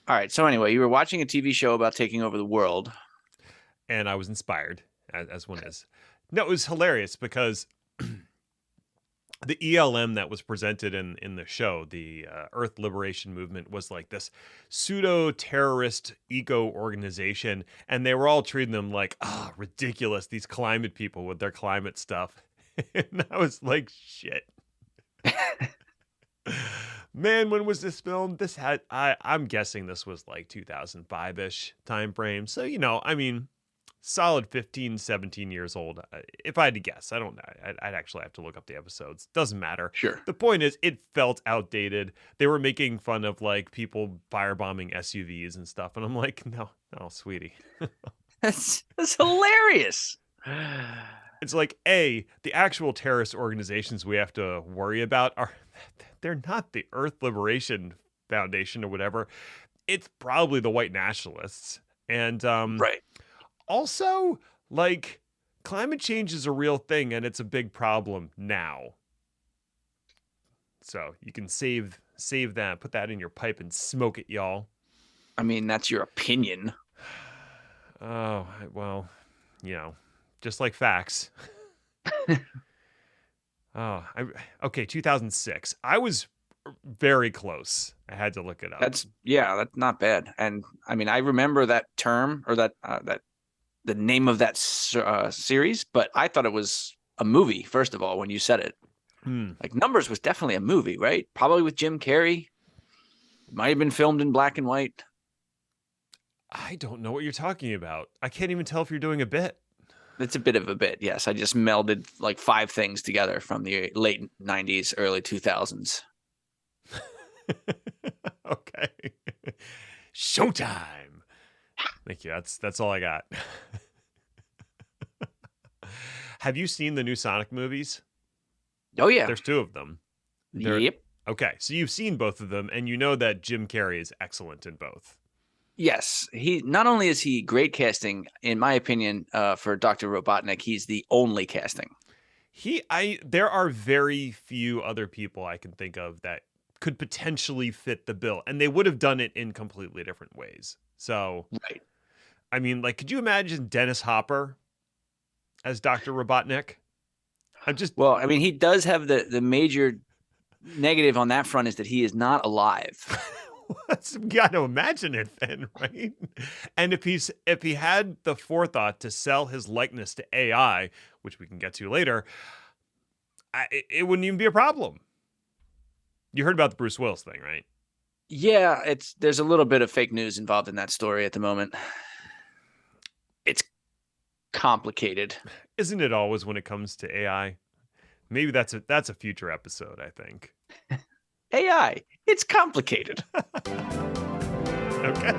All right. So anyway, you were watching a TV show about taking over the world. And I was inspired, as one is. No, it was hilarious because the ELM that was presented in the show, the Earth Liberation Movement, was like this pseudo terrorist eco organization, and they were all treating them like, ridiculous, these climate people with their climate stuff. And I was like, shit. Man, when was this filmed? I'm guessing this was like 2005-ish time frame. So, I mean, solid 15, 17 years old. If I had to guess, I don't know. I'd actually have to look up the episodes. Doesn't matter. Sure. The point is, it felt outdated. They were making fun of like people firebombing SUVs and stuff. And I'm like, no, sweetie. That's hilarious. It's like, the actual terrorist organizations we have to worry about they're not the Earth Liberation Foundation or whatever. It's probably the white nationalists. And right. Also, like, climate change is a real thing and it's a big problem now. So you can save that, put that in your pipe and smoke it, y'all. I mean, that's your opinion. Oh, well, just like facts. Okay, 2006. I was very close. I had to look it up. That's not bad. And I mean, I remember that term or that the name of that series, but I thought it was a movie, first of all, when you said it. Like Numbers was definitely a movie, right? Probably with Jim Carrey. It might have been filmed in black and white. I don't know what you're talking about. I can't even tell if you're doing a bit. It's a bit of a bit, yes. I just melded like 5 things together from the late 90s, early 2000s. Okay. Showtime. Thank you. That's all I got. Have you seen the new Sonic movies? Oh, yeah. There's 2 of them. Yep. Okay, so you've seen both of them, and you know that Jim Carrey is excellent in both. Yes, he not only is he great casting, in my opinion, for Dr. Robotnik, he's the only casting. There are very few other people I can think of that could potentially fit the bill, and they would have done it in completely different ways. So, right. I mean, like, could you imagine Dennis Hopper as Dr. Robotnik? Well, I mean, he does have the major negative on that front is that he is not alive. You got to imagine it then, right? And if he had the forethought to sell his likeness to AI, which we can get to later, it wouldn't even be a problem. You heard about the Bruce Willis thing, right? Yeah, there's a little bit of fake news involved in that story at the moment. It's complicated. Isn't it always when it comes to AI? Maybe that's a future episode, I think. AI, it's complicated. Okay.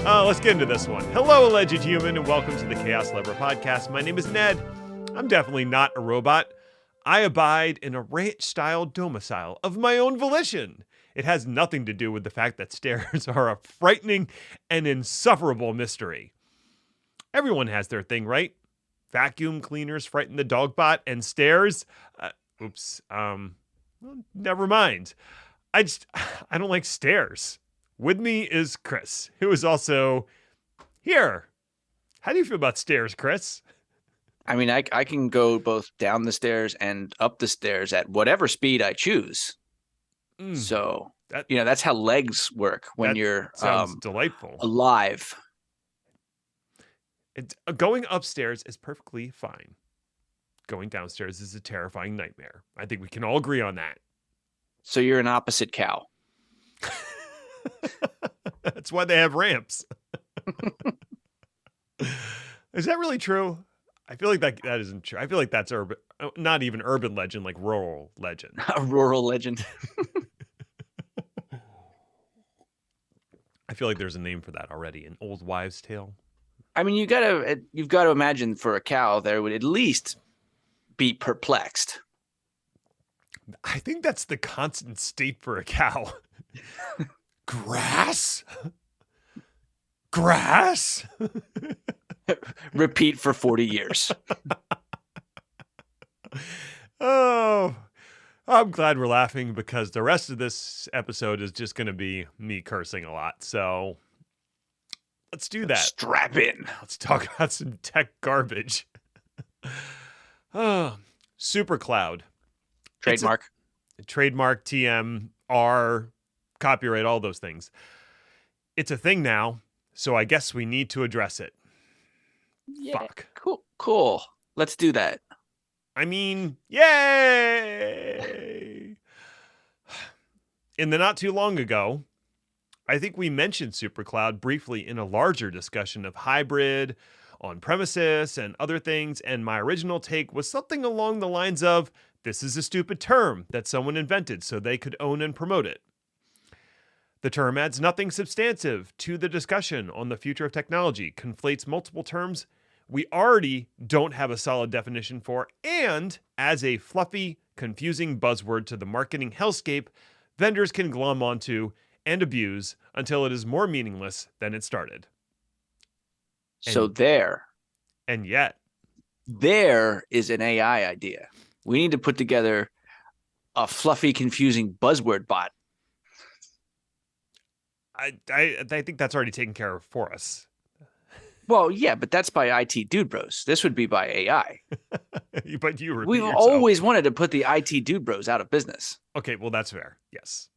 Let's get into this one. Hello, alleged human, and welcome to the Chaos Lever podcast. My name is Ned. I'm definitely not a robot. I abide in a ranch-style domicile of my own volition. It has nothing to do with the fact that stairs are a frightening and insufferable mystery. Everyone has their thing, right? Vacuum cleaners frighten the dogbot, and stairs. Well, never mind. I don't like stairs. With me is Chris, who is also here. How do you feel about stairs, Chris? I mean, I can go both down the stairs and up the stairs at whatever speed I choose. So, that's how legs work when you're delightful. Alive. Going upstairs is perfectly fine. Going downstairs is a terrifying nightmare. I think we can all agree on that. So you're an opposite cow. That's why they have ramps. Is that really true? I feel like that isn't true. I feel like that's urban, not even urban legend, like rural legend. A rural legend. I feel like there's a name for that already, an old wives' tale. I mean, you've got to imagine for a cow, there would at least be perplexed. I think that's the constant state for a cow. Grass? Grass? Repeat for 40 years. Oh, I'm glad we're laughing because the rest of this episode is just going to be me cursing a lot. So let's do that. Strap in. Let's talk about some tech garbage. Supercloud. Trademark. Trademark, TM, R, copyright, all those things. It's a thing now, so I guess we need to address it. Yeah. Fuck. Cool. Let's do that. I mean, yay! In the not too long ago, I think we mentioned Supercloud briefly in a larger discussion of hybrid, on premises, and other things, and my original take was something along the lines of, this is a stupid term that someone invented so they could own and promote it. The term adds nothing substantive to the discussion on the future of technology, conflates multiple terms we already don't have a solid definition for, and as a fluffy, confusing buzzword to the marketing hellscape, vendors can glom onto and abuse until it is more meaningless than it started. And yet, there is an AI idea. We need to put together a fluffy, confusing buzzword bot. I think that's already taken care of for us. Well, yeah, but that's by IT Dude Bros. This would be by AI. But you repeat We've yourself. always wanted to put the IT Dude Bros out of business. Okay, well, that's fair. Yes.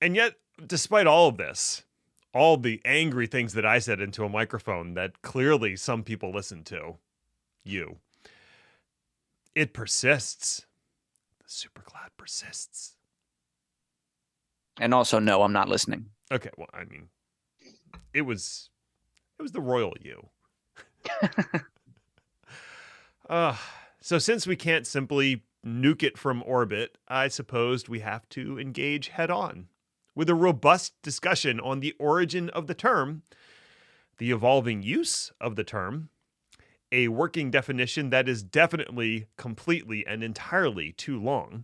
And yet, despite all of this, all the angry things that I said into a microphone that clearly some people listen to, it persists. The Supercloud persists. And also, no, I'm not listening. Okay, well, I mean, it was the royal you. So since we can't simply nuke it from orbit, I supposed we have to engage head on with a robust discussion on the origin of the term, the evolving use of the term, a working definition that is definitely, completely, and entirely too long,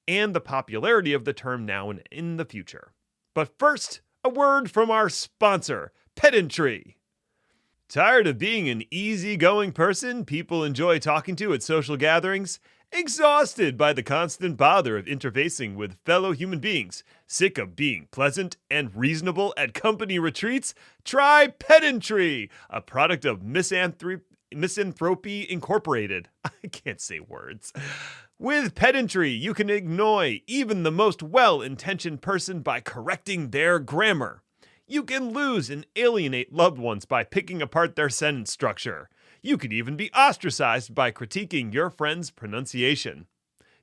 and the popularity of the term now and in the future. But first, a word from our sponsor, Pedantry. Tired of being an easygoing person people enjoy talking to at social gatherings? Exhausted by the constant bother of interfacing with fellow human beings? Sick of being pleasant and reasonable at company retreats? Try Pedantry, a product of Misanthropy Incorporated. I can't say words. With Pedantry, you can annoy even the most well-intentioned person by correcting their grammar. You can lose and alienate loved ones by picking apart their sentence structure. You could even be ostracized by critiquing your friend's pronunciation.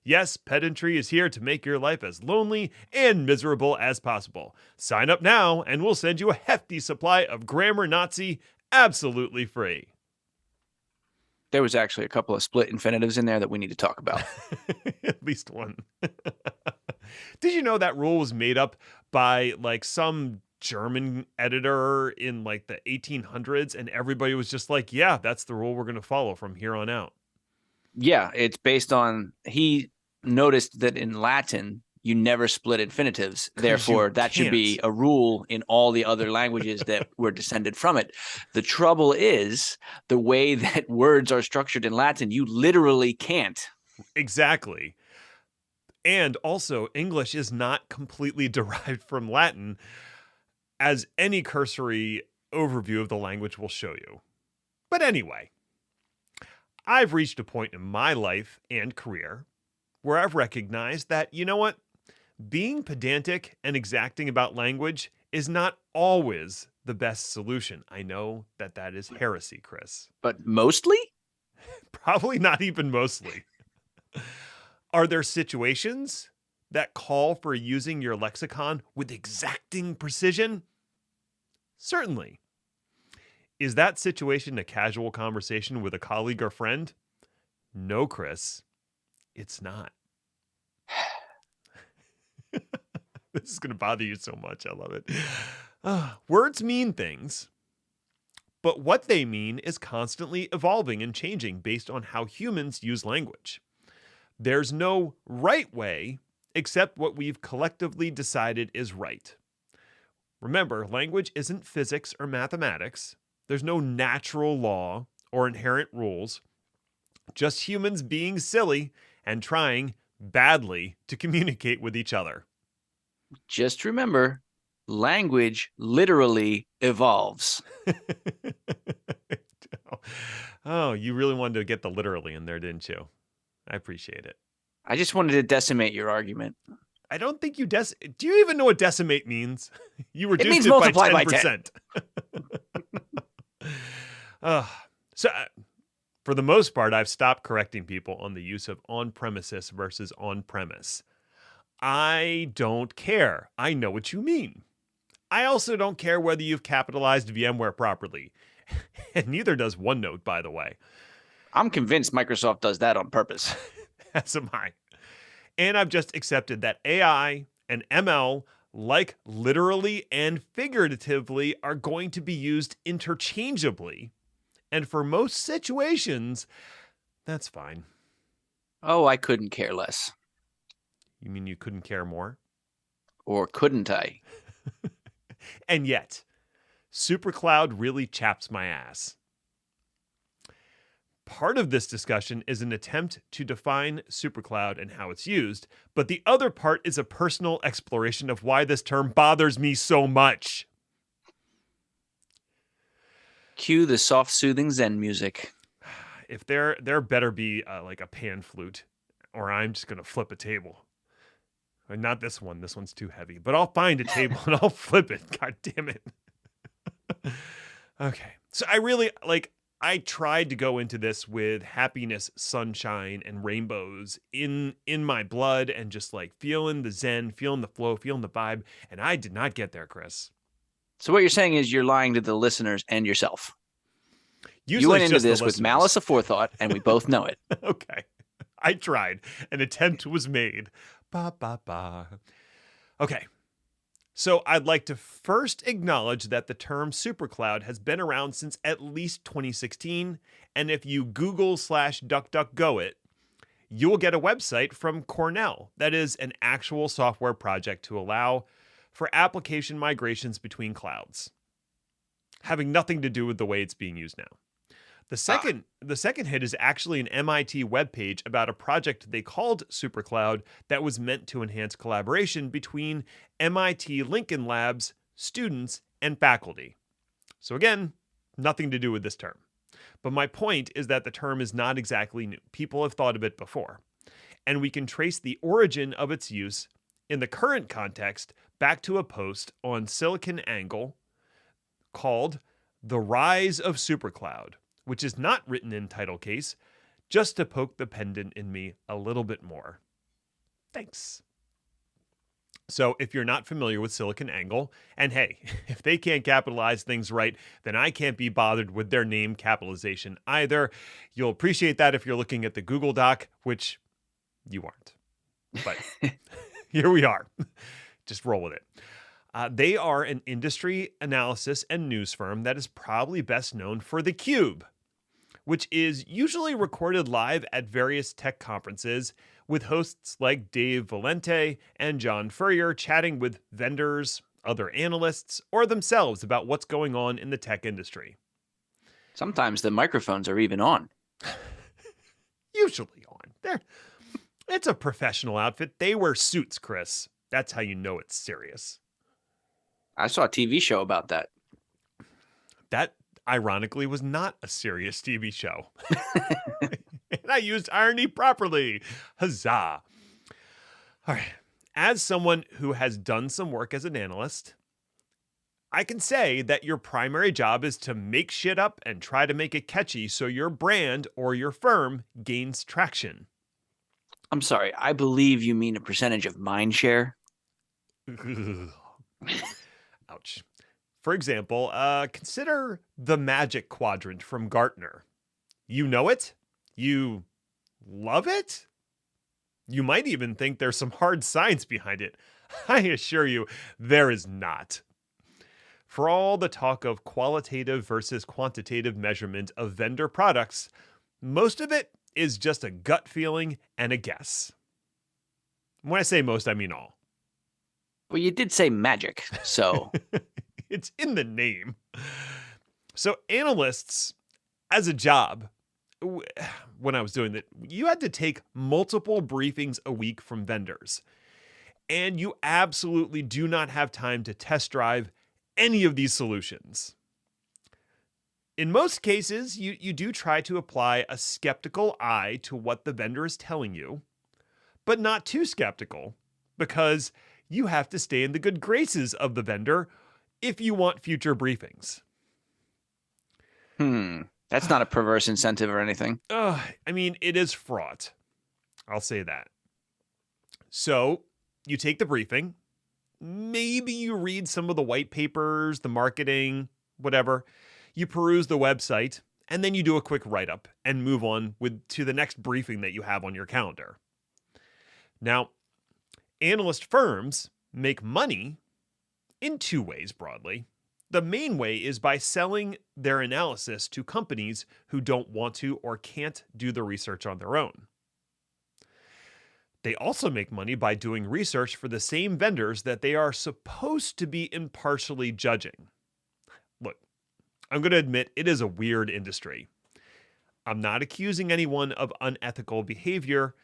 Yes, Pedantry is here to make your life as lonely and miserable as possible. Sign up now and we'll send you a hefty supply of Grammar Nazi absolutely free. There was actually a couple of split infinitives in there that we need to talk about. At least one. Did you know that rule was made up by like some German editor in like the 1800s, and everybody was just like, yeah, that's the rule we're going to follow from here on out? Yeah, it's based on, he noticed that in Latin you never split infinitives, therefore that should be a rule in all the other languages that were descended from it. The trouble is the way that words are structured in Latin, you literally can't. Exactly. And also, English is not completely derived from Latin, as any cursory overview of the language will show you. But anyway, I've reached a point in my life and career where I've recognized that, you know what? Being pedantic and exacting about language is not always the best solution. I know that is heresy, Chris. But mostly? Probably not even mostly. Are there situations that call for using your lexicon with exacting precision? Certainly. Is that situation a casual conversation with a colleague or friend? No, Chris, it's not. This is going to bother you so much. I love it. Words mean things, but what they mean is constantly evolving and changing based on how humans use language. There's no right way except what we've collectively decided is right. Remember, language isn't physics or mathematics. There's no natural law or inherent rules. Just humans being silly and trying badly to communicate with each other. Just remember, language literally evolves. Oh, you really wanted to get the literally in there, didn't you? I appreciate it. I just wanted to decimate your argument. I don't think you do you even know what decimate means? You reduced means it multiply by by 10%. So, for the most part, I've stopped correcting people on the use of on-premises versus on-premise. I don't care. I know what you mean. I also don't care whether you've capitalized VMware properly. And neither does OneNote, by the way. I'm convinced Microsoft does that on purpose. As am I. And I've just accepted that AI and ML, like literally and figuratively, are going to be used interchangeably. And for most situations, that's fine. Oh, I couldn't care less. You mean you couldn't care more? Or couldn't I? And yet, Supercloud really chaps my ass. Part of this discussion is an attempt to define Supercloud and how it's used, but the other part is a personal exploration of why this term bothers me so much. Cue the soft, soothing Zen music. If there better be like a pan flute, or I'm just going to flip a table. Not this one. This one's too heavy. But I'll find a table and I'll flip it. God damn it. Okay. So I tried to go into this with happiness, sunshine, and rainbows in my blood and just like feeling the zen, feeling the flow, feeling the vibe. And I did not get there, Chris. So what you're saying is you're lying to the listeners and yourself. Usually you went into this with malice aforethought, and we both know it. Okay. I tried. An attempt was made. Ba, ba, ba. Okay. So I'd like to first acknowledge that the term Supercloud has been around since at least 2016. And if you Google/DuckDuckGo it, you will get a website from Cornell that is an actual software project to allow for application migrations between clouds, having nothing to do with the way it's being used now. The second hit is actually an MIT webpage about a project they called Supercloud that was meant to enhance collaboration between MIT Lincoln Labs, students, and faculty. So again, nothing to do with this term. But my point is that the term is not exactly new. People have thought of it before. And we can trace the origin of its use in the current context back to a post on SiliconANGLE called The Rise of Supercloud, which is not written in title case, just to poke the pendant in me a little bit more. Thanks. So if you're not familiar with SiliconANGLE, and hey, if they can't capitalize things right, then I can't be bothered with their name capitalization either. You'll appreciate that if you're looking at the Google Doc, which you aren't. But here we are. Just roll with it. They are an industry analysis and news firm that is probably best known for theCUBE, which is usually recorded live at various tech conferences with hosts like Dave Valente and John Furrier chatting with vendors, other analysts, or themselves about what's going on in the tech industry. Sometimes the microphones are even on. Usually on. It's a professional outfit. They wear suits, Chris. That's how you know it's serious. I saw a TV show about that. That, ironically, was not a serious TV show. And I used irony properly. Huzzah. All right. As someone who has done some work as an analyst, I can say that your primary job is to make shit up and try to make it catchy so your brand or your firm gains traction. I'm sorry. I believe you mean a percentage of mind share. Ouch. For example, consider the Magic Quadrant from Gartner. You know it? You love it? You might even think there's some hard science behind it. I assure you, there is not. For all the talk of qualitative versus quantitative measurement of vendor products, most of it is just a gut feeling and a guess. When I say most, I mean all. Well, you did say magic, so... It's in the name. So analysts, as a job, when I was doing that, you had to take multiple briefings a week from vendors. And you absolutely do not have time to test drive any of these solutions. In most cases, you do try to apply a skeptical eye to what the vendor is telling you, but not too skeptical, because you have to stay in the good graces of the vendor if you want future briefings. That's not a perverse incentive or anything. I mean, it is fraught. I'll say that. So you take the briefing. Maybe you read some of the white papers, the marketing, whatever. You peruse the website, and then you do a quick write-up and move on to the next briefing that you have on your calendar. Now, analyst firms make money in two ways broadly. The main way is by selling their analysis to companies who don't want to or can't do the research on their own. They also make money by doing research for the same vendors that they are supposed to be impartially judging. Look, I'm going to admit it is a weird industry. I'm not accusing anyone of unethical behavior.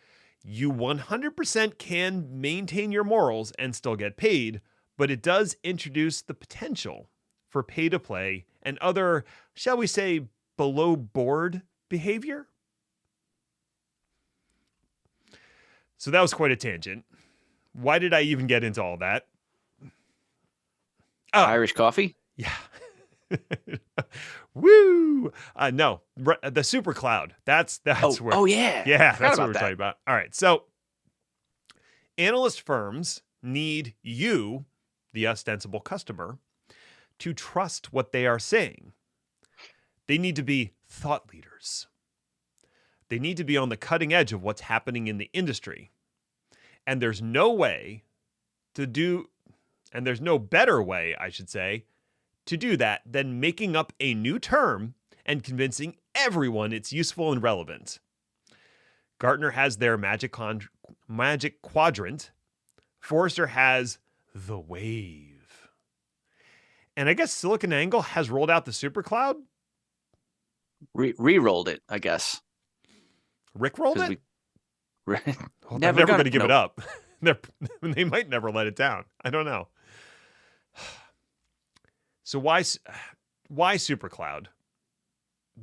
You 100% can maintain your morals and still get paid, but it does introduce the potential for pay to play and other, shall we say, below board behavior. So that was quite a tangent. Why did I even get into all that? Oh, Irish coffee? Yeah. Woo! No, the Supercloud. That's where. Oh yeah. Yeah, that's what we're talking about. All right. So analyst firms need you, the ostensible customer, to trust what they are saying. They need to be thought leaders. They need to be on the cutting edge of what's happening in the industry. And there's no better way, I should say, to do that than making up a new term and convincing everyone it's useful and relevant. Gartner has their magic quadrant. Forrester has the wave. And I guess SiliconANGLE has rolled out the Supercloud. Re-rolled it, I guess. Rick rolled it? Well, they're never going to give it up. They might never let it down. I don't know. So why Supercloud?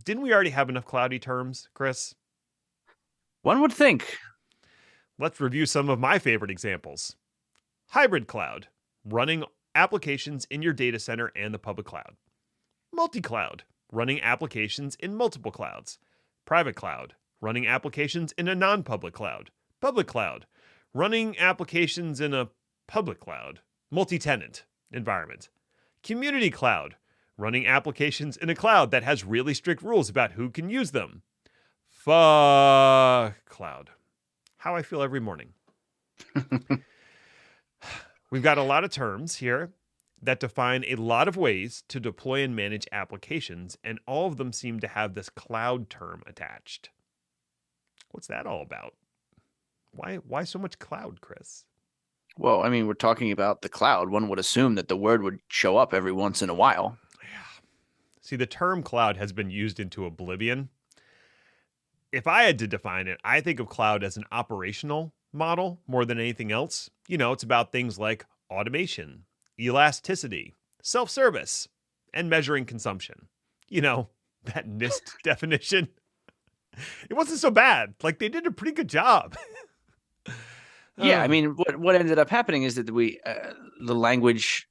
Didn't we already have enough cloudy terms, Chris? One would think. Let's review some of my favorite examples. Hybrid cloud, running applications in your data center and the public cloud. Multi-cloud, running applications in multiple clouds. Private cloud, running applications in a non-public cloud. Public cloud, running applications in a public cloud. Multi-tenant environment. Community cloud, running applications in a cloud that has really strict rules about who can use them. Cloud. How I feel every morning. We've got a lot of terms here that define a lot of ways to deploy and manage applications, and all of them seem to have this cloud term attached. What's that all about? Why so much cloud, Chris? Well, I mean, we're talking about the cloud. One would assume that the word would show up every once in a while. Yeah. See, the term cloud has been used into oblivion. If I had to define it, I think of cloud as an operational model more than anything else. You know, it's about things like automation, elasticity, self-service, and measuring consumption. You know, that NIST definition. It wasn't so bad. Like, they did a pretty good job. Yeah, I mean, what ended up happening is that the language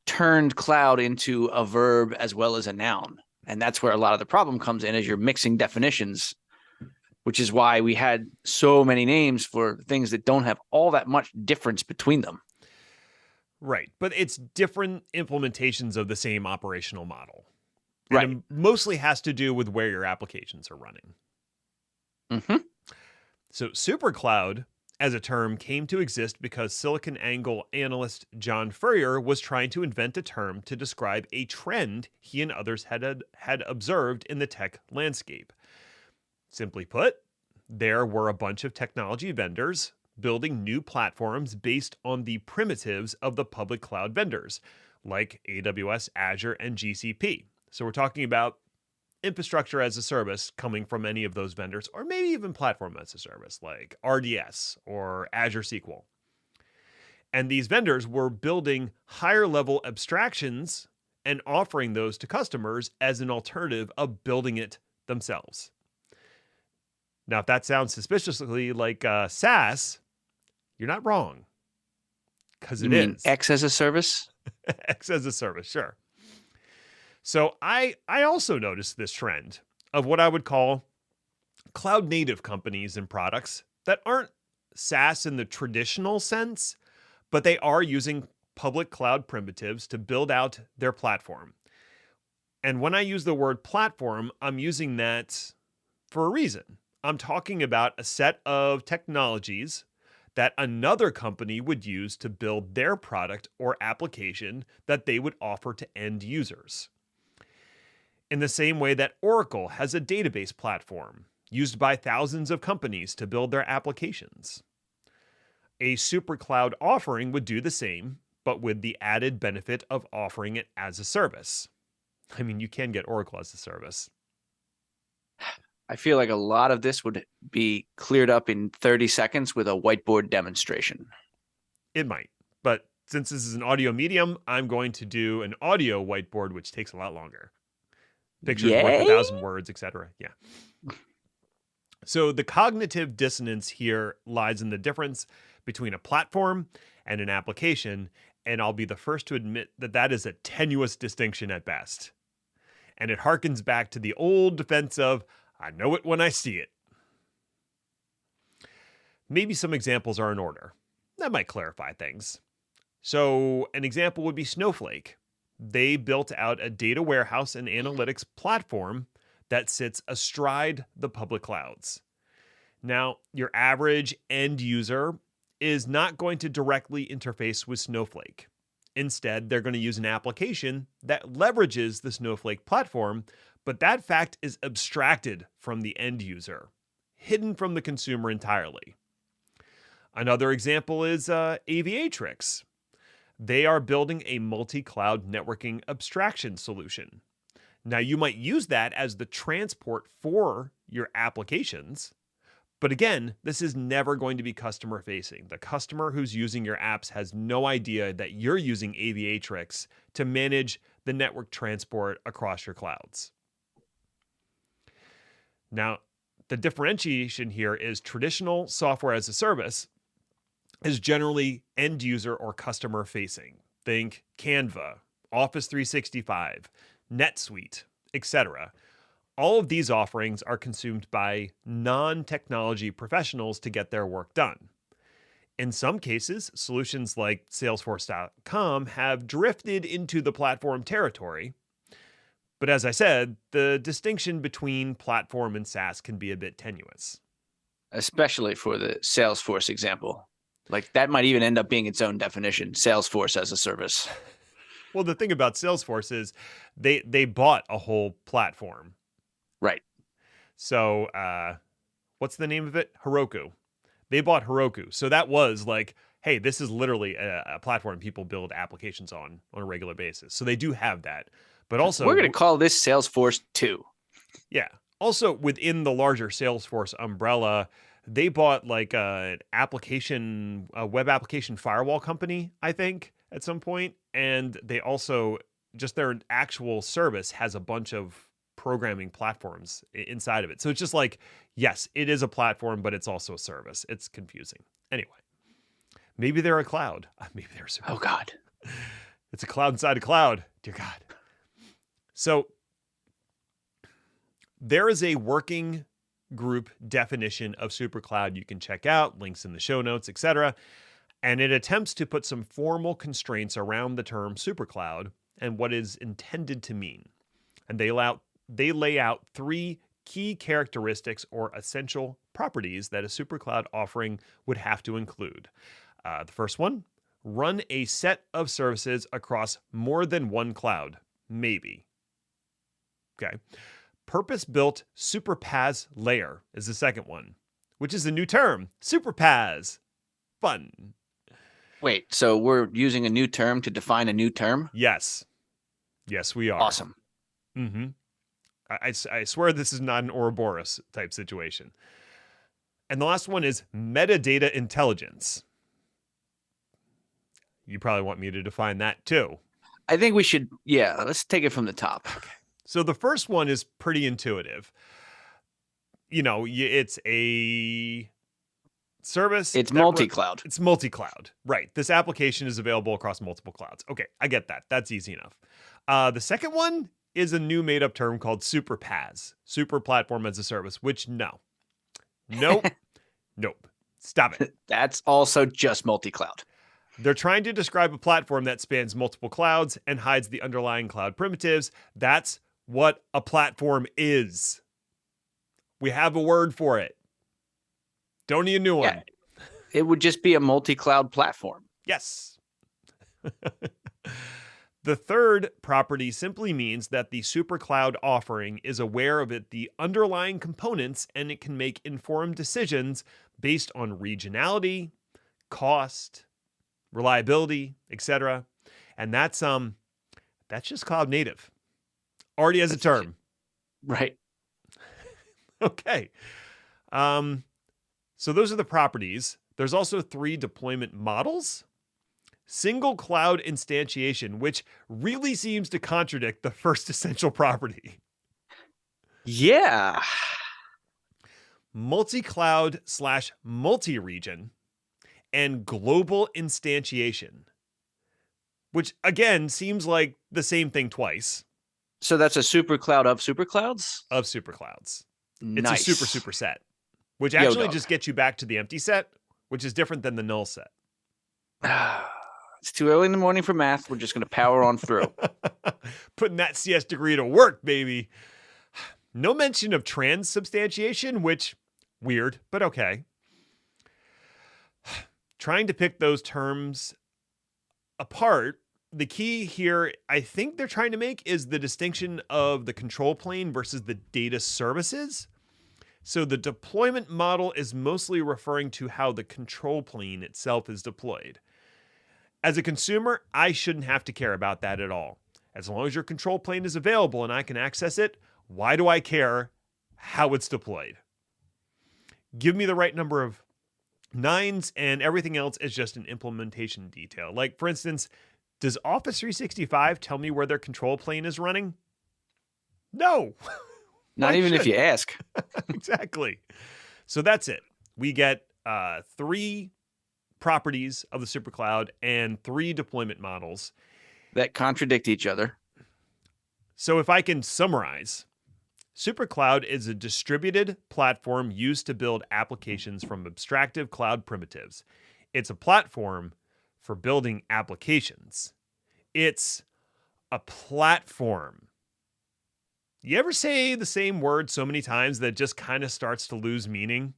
turned cloud into a verb as well as a noun. And that's where a lot of the problem comes in, as you're mixing definitions, which is why we had so many names for things that don't have all that much difference between them. Right. But it's different implementations of the same operational model. Right. And it mostly has to do with where your applications are running. Mm-hmm. So Supercloud as a term came to exist because SiliconANGLE analyst John Furrier was trying to invent a term to describe a trend he and others had observed in the tech landscape. Simply put, there were a bunch of technology vendors building new platforms based on the primitives of the public cloud vendors, like AWS, Azure, and GCP. So we're talking about infrastructure as a service coming from any of those vendors, or maybe even platform as a service like RDS or Azure SQL. And these vendors were building higher level abstractions and offering those to customers as an alternative of building it themselves. Now, if that sounds suspiciously like SaaS, you're not wrong. Because it You mean is. X as a service? X as a service, sure. So I also noticed this trend of what I would call cloud native companies and products that aren't SaaS in the traditional sense, but they are using public cloud primitives to build out their platform. And when I use the word platform, I'm using that for a reason. I'm talking about a set of technologies that another company would use to build their product or application that they would offer to end users. In the same way that Oracle has a database platform used by thousands of companies to build their applications. A Supercloud offering would do the same, but with the added benefit of offering it as a service. I mean, you can get Oracle as a service. I feel like a lot of this would be cleared up in 30 seconds with a whiteboard demonstration. It might, but since this is an audio medium, I'm going to do an audio whiteboard, which takes a lot longer. Pictures worth 1,000 words, etc. Yeah. So the cognitive dissonance here lies in the difference between a platform and an application, and I'll be the first to admit that that is a tenuous distinction at best. And it harkens back to the old defense of, I know it when I see it. Maybe some examples are in order. That might clarify things. So an example would be Snowflake. They built out a data warehouse and analytics platform that sits astride the public clouds. Now, your average end user is not going to directly interface with Snowflake. Instead, they're going to use an application that leverages the Snowflake platform, but that fact is abstracted from the end user, hidden from the consumer entirely. Another example is Aviatrix. They are building a multi-cloud networking abstraction solution. Now, you might use that as the transport for your applications, but again, this is never going to be customer facing. The customer who's using your apps has no idea that you're using Aviatrix to manage the network transport across your clouds. Now, the differentiation here is traditional software as a service is generally end user or customer facing. Think Canva, Office 365, NetSuite, etc. All of these offerings are consumed by non-technology professionals to get their work done. In some cases, solutions like Salesforce.com have drifted into the platform territory. But as I said, the distinction between platform and SaaS can be a bit tenuous. Especially for the Salesforce example. Like that might even end up being its own definition, Salesforce as a service. Well, the thing about Salesforce is they bought a whole platform. Right. So what's the name of it? Heroku. They bought Heroku. So that was like, hey, this is literally a platform people build applications on a regular basis. So they do have that. But also, we're going to call this Salesforce 2. Yeah. Also, within the larger Salesforce umbrella, they bought like a web application firewall company, I think, at some point. And they also, just their actual service has a bunch of programming platforms inside of it. So it's just like, yes, it is a platform, but it's also a service. It's confusing. Anyway, maybe they're a cloud. Maybe they're a service. Oh, God. It's a cloud inside a cloud. Dear God. So there is a working group definition of Supercloud you can check out, links in the show notes, etc. And it attempts to put some formal constraints around the term Supercloud and what is intended to mean. And they lay out 3 key characteristics or essential properties that a Supercloud offering would have to include. The first one, run a set of services across more than one cloud, maybe. Okay. Purpose-built super PaaS layer is the second one, which is a new term, super PaaS. Fun. Wait, so we're using a new term to define a new term? Yes. Yes, we are. Awesome. Mm-hmm. I swear this is not an Ouroboros type situation. And the last one is metadata intelligence. You probably want me to define that too. I think we should, let's take it from the top. Okay. So the first one is pretty intuitive. It's a service. It's multi-cloud. It's multi-cloud. Right. This application is available across multiple clouds. Okay, I get that. That's easy enough. The second one is a new made-up term called Super PaaS, Super Platform as a Service, which nope. Stop it. That's also just multi-cloud. They're trying to describe a platform that spans multiple clouds and hides the underlying cloud primitives. That's what a platform is. We have a word for it. Don't need a new one. It would just be a multi-cloud platform. Yes. The third property simply means that the Supercloud offering is aware of the underlying components, and it can make informed decisions based on regionality, cost, reliability, etc. And that's just cloud native. Already has a term. Right. Okay. So those are the properties. There's also 3 deployment models. Single cloud instantiation, which really seems to contradict the first essential property. Yeah. Multi-cloud / multi-region and global instantiation, which again seems like the same thing twice. So that's a supercloud of superclouds? Of superclouds. Nice. It's a super set, which actually just gets you back to the empty set, which is different than the null set. It's too early in the morning for math. We're just going to power on through. Putting that CS degree to work, baby. No mention of transubstantiation, which, weird, but okay. Trying to pick those terms apart, the key here, I think they're trying to make, is the distinction of the control plane versus the data services. So the deployment model is mostly referring to how the control plane itself is deployed. As a consumer, I shouldn't have to care about that at all. As long as your control plane is available and I can access it, why do I care how it's deployed? Give me the right number of nines and everything else is just an implementation detail. Like, for instance, does Office 365 tell me where their control plane is running? No. Not even if you ask. Exactly. So that's it. We get 3 properties of the Supercloud and 3 deployment models that contradict each other. So if I can summarize, Supercloud is a distributed platform used to build applications from abstractive cloud primitives. It's a platform for building applications. It's a platform. You ever say the same word so many times that it just kind of starts to lose meaning?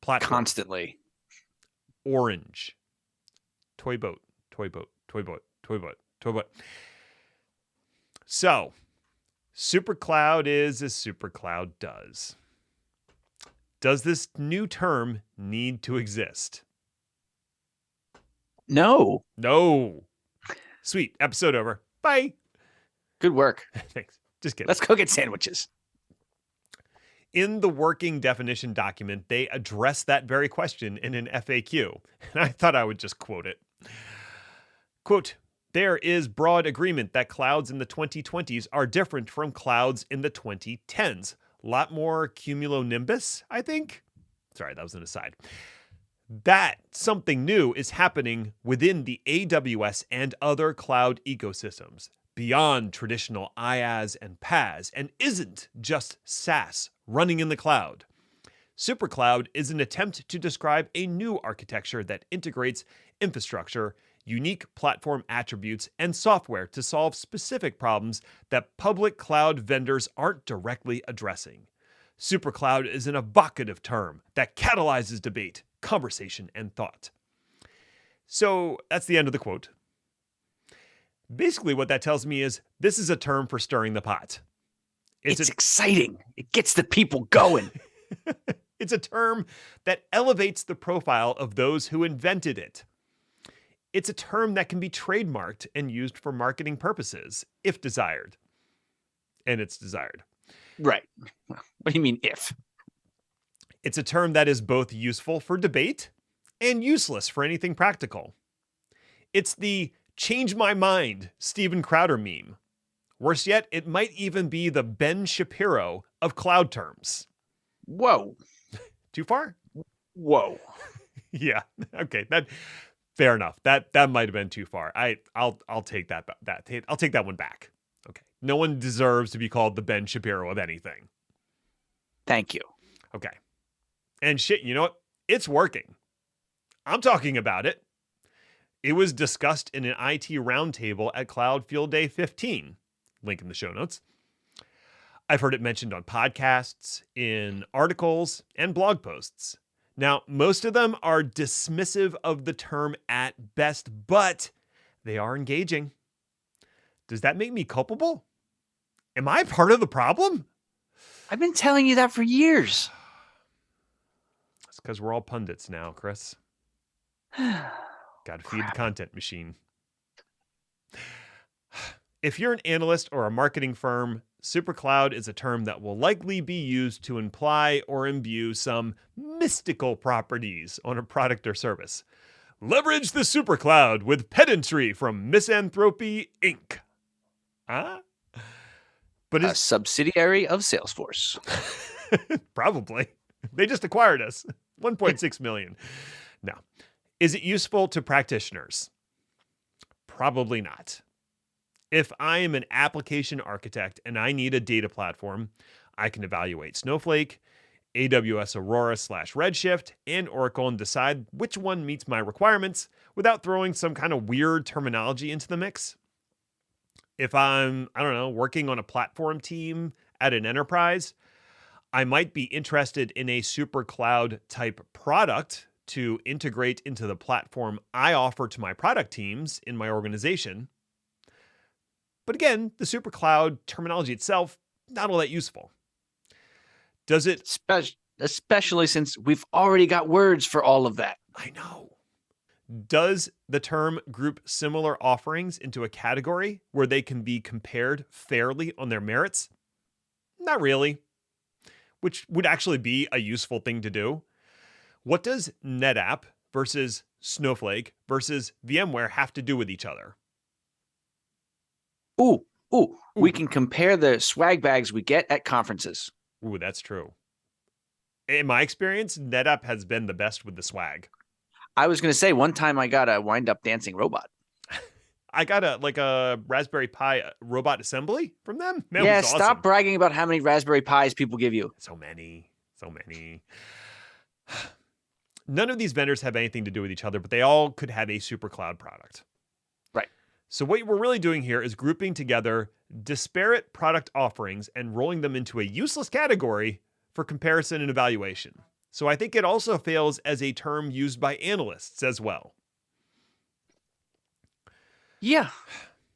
Platform. Constantly. Orange. Toy boat, toy boat, toy boat, toy boat, toy boat. So, Supercloud is as Supercloud does. Does this new term need to exist? No. No. Sweet. Episode over. Bye. Good work. Thanks. Just kidding. Let's go get sandwiches. In the working definition document, they address that very question in an FAQ, and I thought I would just quote it. Quote, there is broad agreement that clouds in the 2020s are different from clouds in the 2010s. A lot more cumulonimbus, I think. Sorry, that was an aside. That something new is happening within the AWS and other cloud ecosystems, beyond traditional IaaS and PaaS, and isn't just SaaS running in the cloud. Supercloud is an attempt to describe a new architecture that integrates infrastructure, unique platform attributes, and software to solve specific problems that public cloud vendors aren't directly addressing. Supercloud is an evocative term that catalyzes debate, conversation, and thought. So that's the end of the quote. Basically, what that tells me is this is a term for stirring the pot. It's exciting. It gets the people going. It's a term that elevates the profile of those who invented it. It's a term that can be trademarked and used for marketing purposes, if desired. And it's desired. Right. What do you mean if? It's a term that is both useful for debate and useless for anything practical. It's the change my mind Steven Crowder meme. Worse yet, it might even be the Ben Shapiro of cloud terms. Whoa. Too far? Whoa. Yeah. Okay. Fair enough. That might have been too far. I'll take that I'll take that one back. Okay. No one deserves to be called the Ben Shapiro of anything. Thank you. Okay. And shit, you know what? It's working. I'm talking about it. It was discussed in an IT roundtable at Cloud Field Day 15. Link in the show notes. I've heard it mentioned on podcasts, in articles, and blog posts. Now, most of them are dismissive of the term at best, but they are engaging. Does that make me culpable? Am I part of the problem? I've been telling you that for years. It's because we're all pundits now, Chris. Got to feed the content machine. If you're an analyst or a marketing firm, Supercloud is a term that will likely be used to imply or imbue some mystical properties on a product or service. Leverage the Supercloud with pedantry from Misanthropy Inc. Huh? But a subsidiary of Salesforce. Probably. They just acquired us. 1.6 million. Now, is it useful to practitioners? Probably not. If I am an application architect and I need a data platform, I can evaluate Snowflake, AWS Aurora /Redshift, and Oracle and decide which one meets my requirements without throwing some kind of weird terminology into the mix. If I'm, working on a platform team at an enterprise, I might be interested in a Supercloud type product to integrate into the platform I offer to my product teams in my organization. But again, the Supercloud terminology itself, not all that useful. Does it? Especially since we've already got words for all of that. I know. Does the term group similar offerings into a category where they can be compared fairly on their merits? Not really. Which would actually be a useful thing to do. What does NetApp versus Snowflake versus VMware have to do with each other? Ooh. We can compare the swag bags we get at conferences. Ooh, that's true. In my experience, NetApp has been the best with the swag. I was going to say, one time I got a wind-up dancing robot. I got a Raspberry Pi robot assembly from them. Man, yeah, awesome. Stop bragging about how many Raspberry Pis people give you. So many. None of these vendors have anything to do with each other, but they all could have a Supercloud product. Right. So what we're really doing here is grouping together disparate product offerings and rolling them into a useless category for comparison and evaluation. So I think it also fails as a term used by analysts as well. Yeah,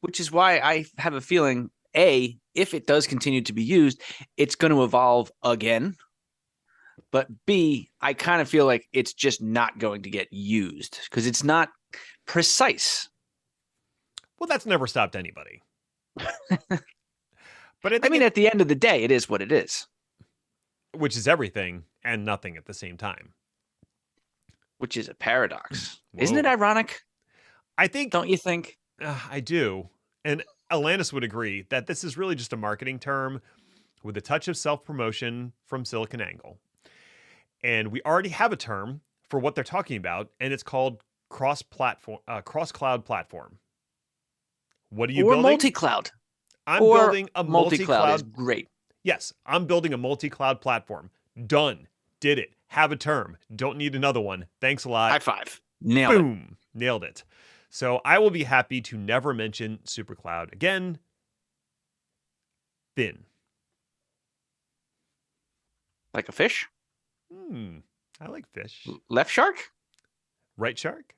which is why I have a feeling, A, if it does continue to be used, it's going to evolve again. But B, I kind of feel like it's just not going to get used because it's not precise. Well, that's never stopped anybody. But I mean, at the end of the day, it is what it is. Which is everything and nothing at the same time. Which is a paradox. Whoa. Isn't it ironic? I think. Don't you think? I do. And Alanis would agree that this is really just a marketing term with a touch of self-promotion from SiliconANGLE. And we already have a term for what they're talking about, and it's called cross-cloud platform. What are you building? Or multi-cloud. I'm building a multi-cloud. Is great. Yes, I'm building a multi-cloud platform. Done. Did it. Have a term. Don't need another one. Thanks a lot. High five. Nailed Boom. It. Nailed it. So I will be happy to never mention Supercloud again. Thin. Like a fish? I like fish. Left shark? Right shark?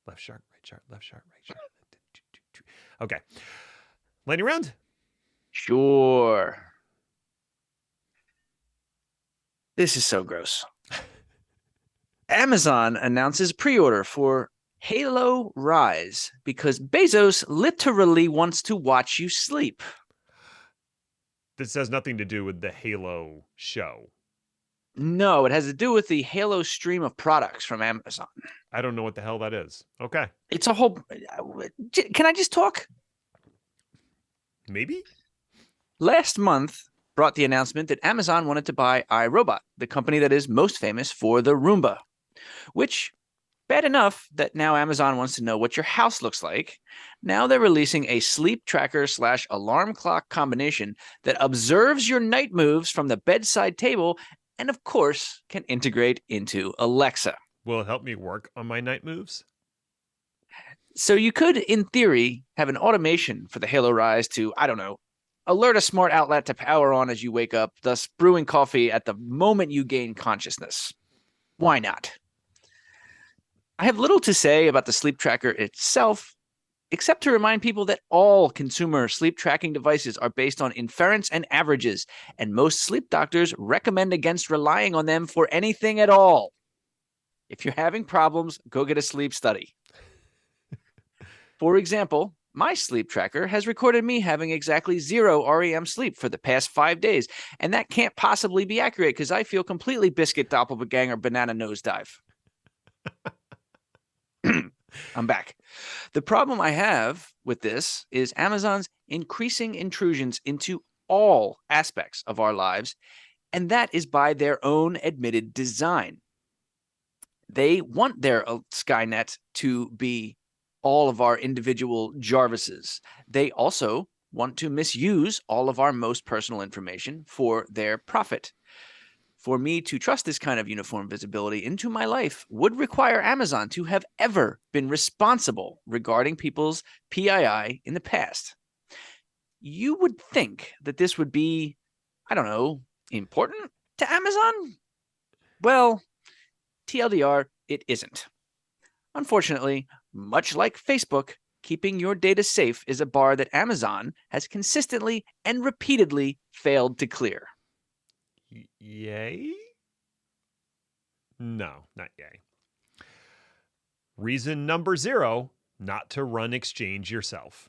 Left shark, right shark, left shark, right shark. Okay. Lightning round? Sure. This is so gross. Amazon announces pre-order for Halo Rise because Bezos literally wants to watch you sleep. This has nothing to do with the Halo show. No, it has to do with the Halo stream of products from Amazon. I don't know what the hell that is. Okay. It's a whole. Can I just talk? Maybe? Last month brought the announcement that Amazon wanted to buy iRobot, the company that is most famous for the Roomba, which, bad enough that now Amazon wants to know what your house looks like. Now they're releasing a sleep tracker / alarm clock combination that observes your night moves from the bedside table and, of course, can integrate into Alexa. Will it help me work on my night moves? So you could, in theory, have an automation for the Halo Rise to, I don't know, alert a smart outlet to power on as you wake up, thus brewing coffee at the moment you gain consciousness. Why not? I have little to say about the sleep tracker itself, except to remind people that all consumer sleep tracking devices are based on inference and averages, and most sleep doctors recommend against relying on them for anything at all. If you're having problems, go get a sleep study. For example, my sleep tracker has recorded me having exactly 0 REM sleep for the past 5 days, and that can't possibly be accurate because I feel completely biscuit doppelganger banana nosedive. I'm back. The problem I have with this is Amazon's increasing intrusions into all aspects of our lives, and that is by their own admitted design. They want their Skynet to be all of our individual Jarvises. They also want to misuse all of our most personal information for their profit. For me to trust this kind of uniform visibility into my life would require Amazon to have ever been responsible regarding people's PII in the past. You would think that this would be, I don't know, important to Amazon? Well, TLDR, it isn't. Unfortunately, much like Facebook, keeping your data safe is a bar that Amazon has consistently and repeatedly failed to clear. Yay? No, not yay. Reason number 0, not to run Exchange yourself.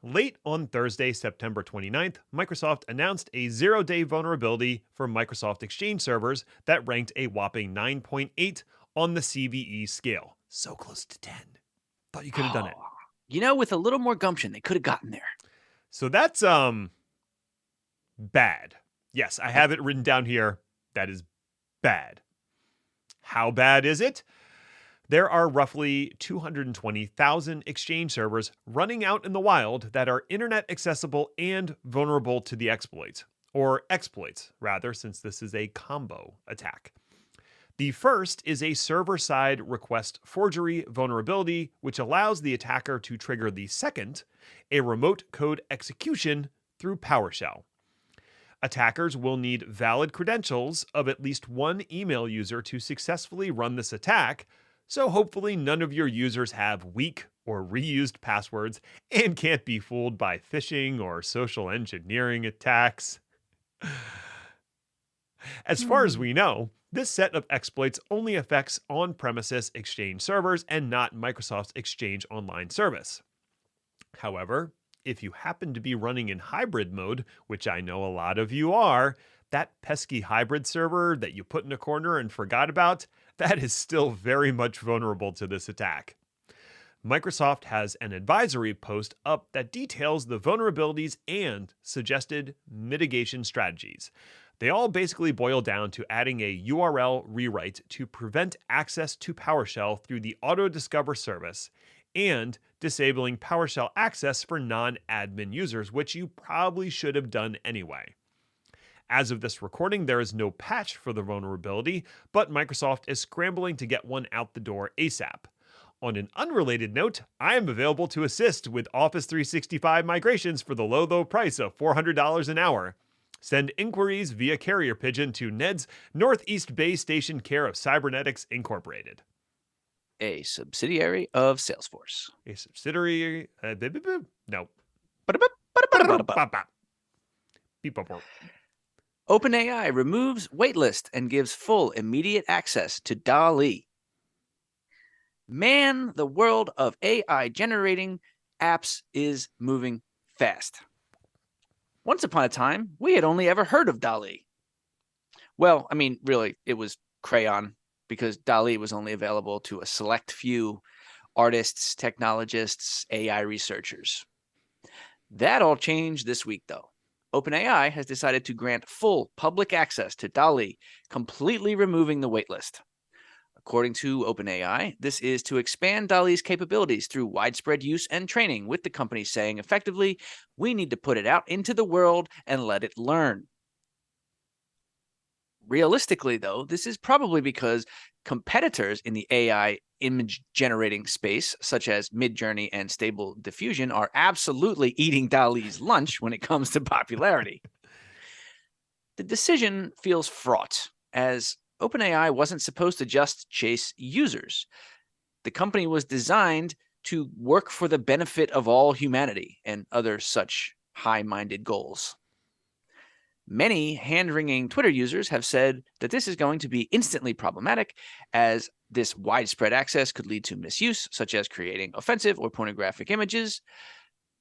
Late on Thursday, September 29th, Microsoft announced a 0-day vulnerability for Microsoft Exchange servers that ranked a whopping 9.8 on the CVE scale. So close to 10. Thought you could have done it. You know, with a little more gumption, they could have gotten there. So that's bad. Yes, I have it written down here. That is bad. How bad is it? There are roughly 220,000 Exchange servers running out in the wild that are internet accessible and vulnerable to the exploit, or exploits, rather, since this is a combo attack. The first is a server-side request forgery vulnerability, which allows the attacker to trigger the second, a remote code execution through PowerShell. Attackers will need valid credentials of at least one email user to successfully run this attack, so hopefully none of your users have weak or reused passwords and can't be fooled by phishing or social engineering attacks. As far as we know, this set of exploits only affects on-premises Exchange servers and not Microsoft's Exchange Online service. However, if you happen to be running in hybrid mode, which I know a lot of you are, that pesky hybrid server that you put in a corner and forgot about, that is still very much vulnerable to this attack. Microsoft has an advisory post up that details the vulnerabilities and suggested mitigation strategies. They all basically boil down to adding a URL rewrite to prevent access to PowerShell through the auto-discover service and disabling PowerShell access for non-admin users, which you probably should have done anyway. As of this recording, there is no patch for the vulnerability, but Microsoft is scrambling to get one out the door ASAP. On an unrelated note, I am available to assist with Office 365 migrations for the low price of $400 an hour. Send inquiries via carrier pigeon to Ned's Northeast Bay Station care of Cybernetics Incorporated. A subsidiary of Salesforce. A subsidiary? No. OpenAI removes waitlist and gives full immediate access to DALL-E. Man, the world of AI generating apps is moving fast. Once upon a time, we had only ever heard of DALL-E. Well, I mean, really, it was crayon because DALL-E was only available to a select few artists, technologists, AI researchers. That all changed this week, though. OpenAI has decided to grant full public access to DALL-E, completely removing the waitlist. According to OpenAI, this is to expand DALL-E's capabilities through widespread use and training, with the company saying effectively, we need to put it out into the world and let it learn. Realistically, though, this is probably because competitors in the AI image generating space, such as Midjourney and Stable Diffusion, are absolutely eating DALL-E's lunch when it comes to popularity. The decision feels fraught, as OpenAI wasn't supposed to just chase users. The company was designed to work for the benefit of all humanity and other such high-minded goals. Many hand-wringing Twitter users have said that this is going to be instantly problematic, as this widespread access could lead to misuse, such as creating offensive or pornographic images.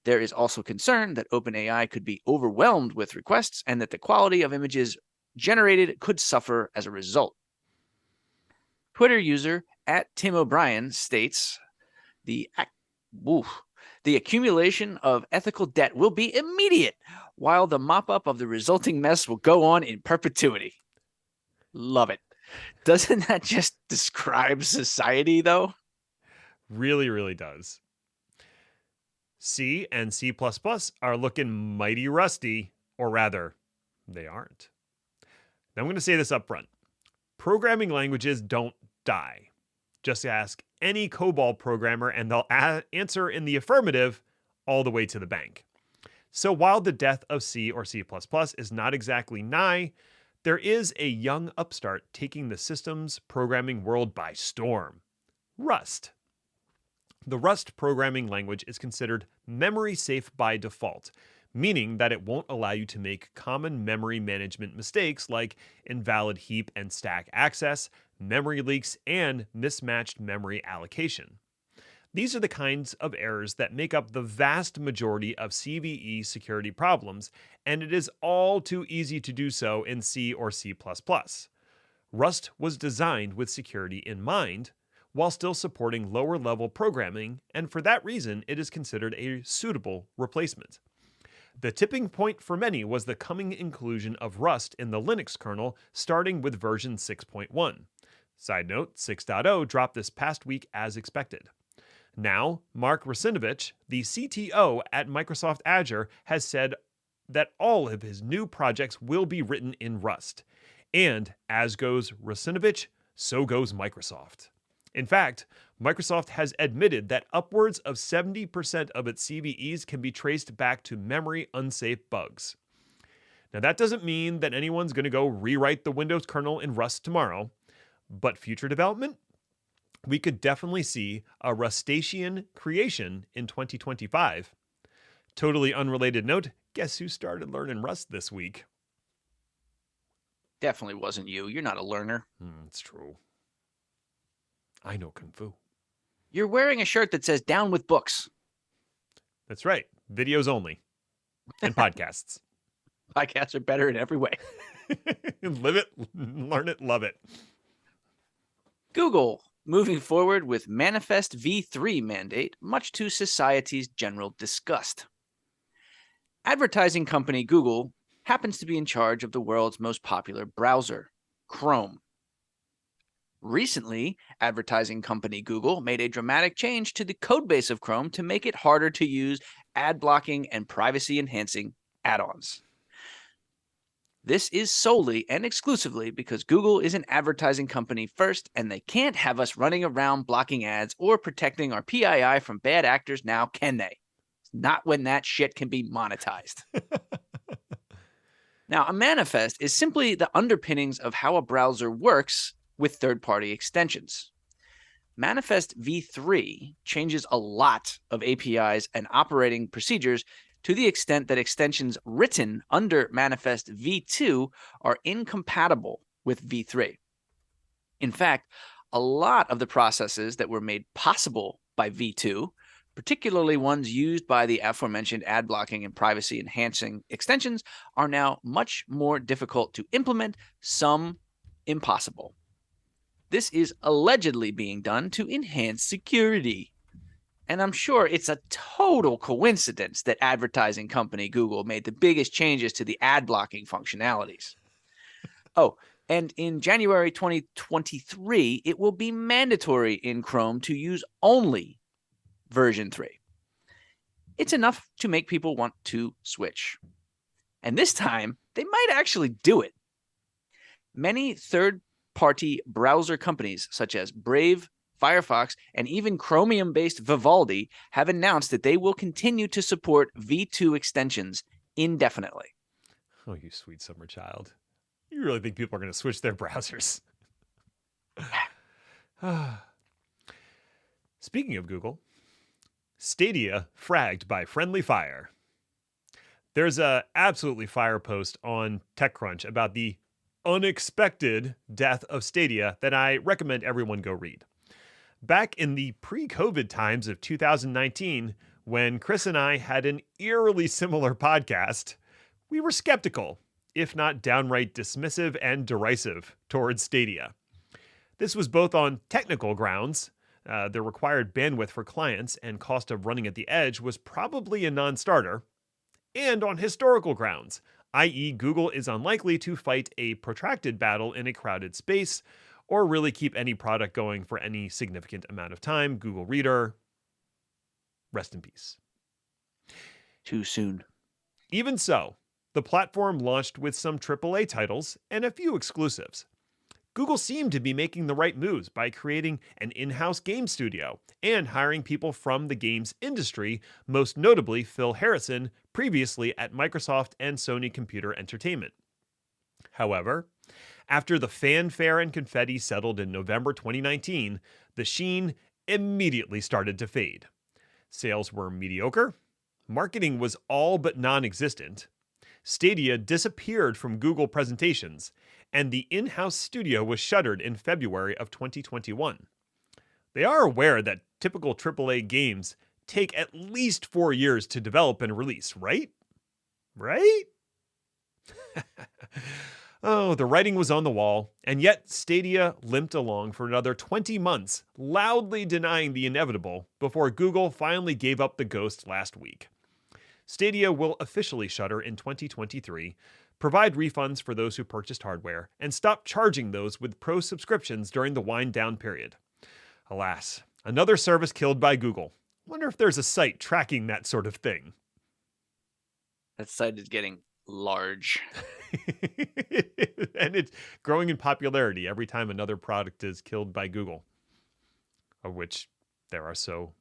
There is also concern that OpenAI could be overwhelmed with requests and that the quality of images generated could suffer as a result. Twitter user @TimO'Brien states, the accumulation of ethical debt will be immediate, while the mop-up of the resulting mess will go on in perpetuity. Love it. Doesn't that just describe society, though? Really, really does. C and C++ are looking mighty rusty, or rather, they aren't. Now I'm going to say this up front. Programming languages don't die. Just ask any COBOL programmer and they'll answer in the affirmative all the way to the bank. So while the death of C or C++ is not exactly nigh, there is a young upstart taking the systems programming world by storm. Rust. The Rust programming language is considered memory safe by default, meaning that it won't allow you to make common memory management mistakes like invalid heap and stack access, memory leaks, and mismatched memory allocation. These are the kinds of errors that make up the vast majority of CVE security problems, and it is all too easy to do so in C or C++. Rust was designed with security in mind, while still supporting lower-level programming, and for that reason, it is considered a suitable replacement. The tipping point for many was the coming inclusion of Rust in the Linux kernel, starting with version 6.1. Side note, 6.0 dropped this past week as expected. Now, Mark Russinovich, the CTO at Microsoft Azure, has said that all of his new projects will be written in Rust. And as goes Russinovich, so goes Microsoft. In fact, Microsoft has admitted that upwards of 70% of its CVEs can be traced back to memory unsafe bugs. Now, that doesn't mean that anyone's going to go rewrite the Windows kernel in Rust tomorrow, but future development? We could definitely see a Rustacean creation in 2025. Totally unrelated note, guess who started learning Rust this week? Definitely wasn't you. You're not a learner. It's true. I know Kung Fu. You're wearing a shirt that says "Down with Books." That's right. Videos only. And podcasts. Podcasts are better in every way. Live it, learn it, love it. Google moving forward with Manifest v3 mandate, much to society's general disgust. Advertising company Google happens to be in charge of the world's most popular browser, Chrome. Recently, advertising company Google made a dramatic change to the codebase of Chrome to make it harder to use ad blocking and privacy-enhancing add-ons. This is solely and exclusively because Google is an advertising company first, and they can't have us running around blocking ads or protecting our PII from bad actors now, can they? Not when that shit can be monetized. Now, a manifest is simply the underpinnings of how a browser works with third-party extensions. Manifest v3 changes a lot of APIs and operating procedures to the extent that extensions written under Manifest v2 are incompatible with v3. In fact, a lot of the processes that were made possible by v2 particularly ones used by the aforementioned ad blocking and privacy enhancing extensions, are now much more difficult to implement, some impossible. This is allegedly being done to enhance security. And I'm sure it's a total coincidence that advertising company Google made the biggest changes to the ad blocking functionalities. Oh, and in January 2023, it will be mandatory in Chrome to use only version 3. It's enough to make people want to switch. And this time, they might actually do it. Many third-party browser companies, such as Brave, Firefox, and even Chromium-based Vivaldi, have announced that they will continue to support V2 extensions indefinitely. Oh, you sweet summer child. You really think people are going to switch their browsers? Speaking of Google, Stadia fragged by friendly fire. There's a absolutely fire post on TechCrunch about the unexpected death of Stadia that I recommend everyone go read. Back in the pre-COVID times of 2019, when Chris and I had an eerily similar podcast, we were skeptical, if not downright dismissive and derisive, towards Stadia. This was both on technical grounds. The required bandwidth for clients and cost of running at the edge was probably a non-starter, and on historical grounds, i.e. Google is unlikely to fight a protracted battle in a crowded space or really keep any product going for any significant amount of time. Google Reader, rest in peace. Too soon. Even so, the platform launched with some AAA titles and a few exclusives. Google seemed to be making the right moves by creating an in-house game studio and hiring people from the games industry, most notably Phil Harrison, previously at Microsoft and Sony Computer Entertainment. However, after the fanfare and confetti settled in November 2019, the sheen immediately started to fade. Sales were mediocre, marketing was all but non-existent, Stadia disappeared from Google presentations, and the in-house studio was shuttered in February of 2021. They are aware that typical AAA games take at least 4 years to develop and release, right? Right? Oh, the writing was on the wall, and yet Stadia limped along for another 20 months, loudly denying the inevitable, before Google finally gave up the ghost last week. Stadia will officially shutter in 2023, provide refunds for those who purchased hardware, and stop charging those with pro subscriptions during the wind-down period. Alas, another service killed by Google. Wonder if there's a site tracking that sort of thing. That site is getting large. And it's growing in popularity every time another product is killed by Google, of which there are so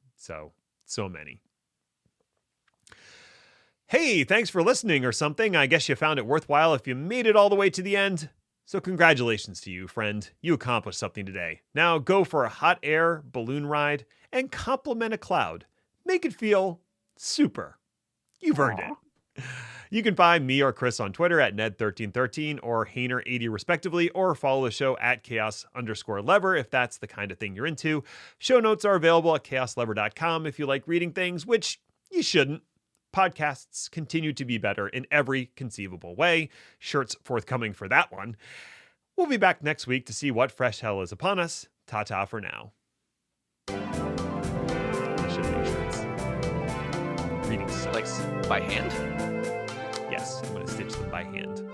many. Hey, thanks for listening or something. I guess you found it worthwhile if you made it all the way to the end. So congratulations to you, friend. You accomplished something today. Now go for a hot air balloon ride and compliment a cloud. Make it feel super. You've earned it. You can find me or Chris on Twitter at Ned1313 or Hainer80 respectively, or follow the show at Chaos_Lever if that's the kind of thing you're into. Show notes are available at chaoslever.com if you like reading things, which you shouldn't. Podcasts continue to be better in every conceivable way. Shirts forthcoming for that one. We'll be back next week to see what fresh hell is upon us. Ta-ta for now. I should make shirts. Reading sucks. Like by hand? Yes, I'm going to stitch them by hand.